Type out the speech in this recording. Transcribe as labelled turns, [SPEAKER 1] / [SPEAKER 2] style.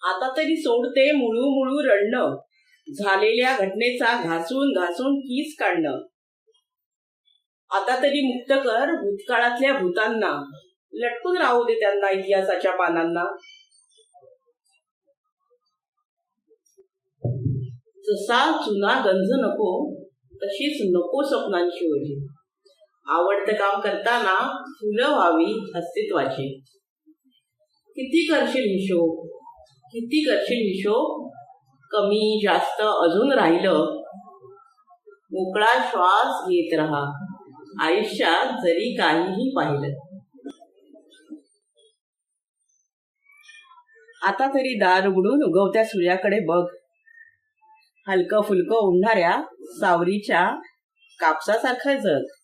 [SPEAKER 1] आता तरी सोडते मुळू मुळू रडणं, झालेल्या घटनेचा घासून घासून कीस काढणं. आता तरी मुक्त कर भूतकाळातल्या भूतांना, लटकून राहू दे त्यांना इतिहासाच्या पानांना. जसा चुना गंज नको, तशीच नको स्वप्नांची ओढी. आवडतं काम करताना फुलं व्हावी अस्तित्वाची. किती करशील हिशोब, किती करशील हिशोब, कमी जास्त अजून राहिलं. मोकळा श्वास घेत राहा आयुष्यात जरी काहीही पाहिलं. आता तरी दार उघडून उगवत्या सूर्याकडे बघ, हलकं फुलकं उडणाऱ्या सावरीच्या कापसासारखं जग.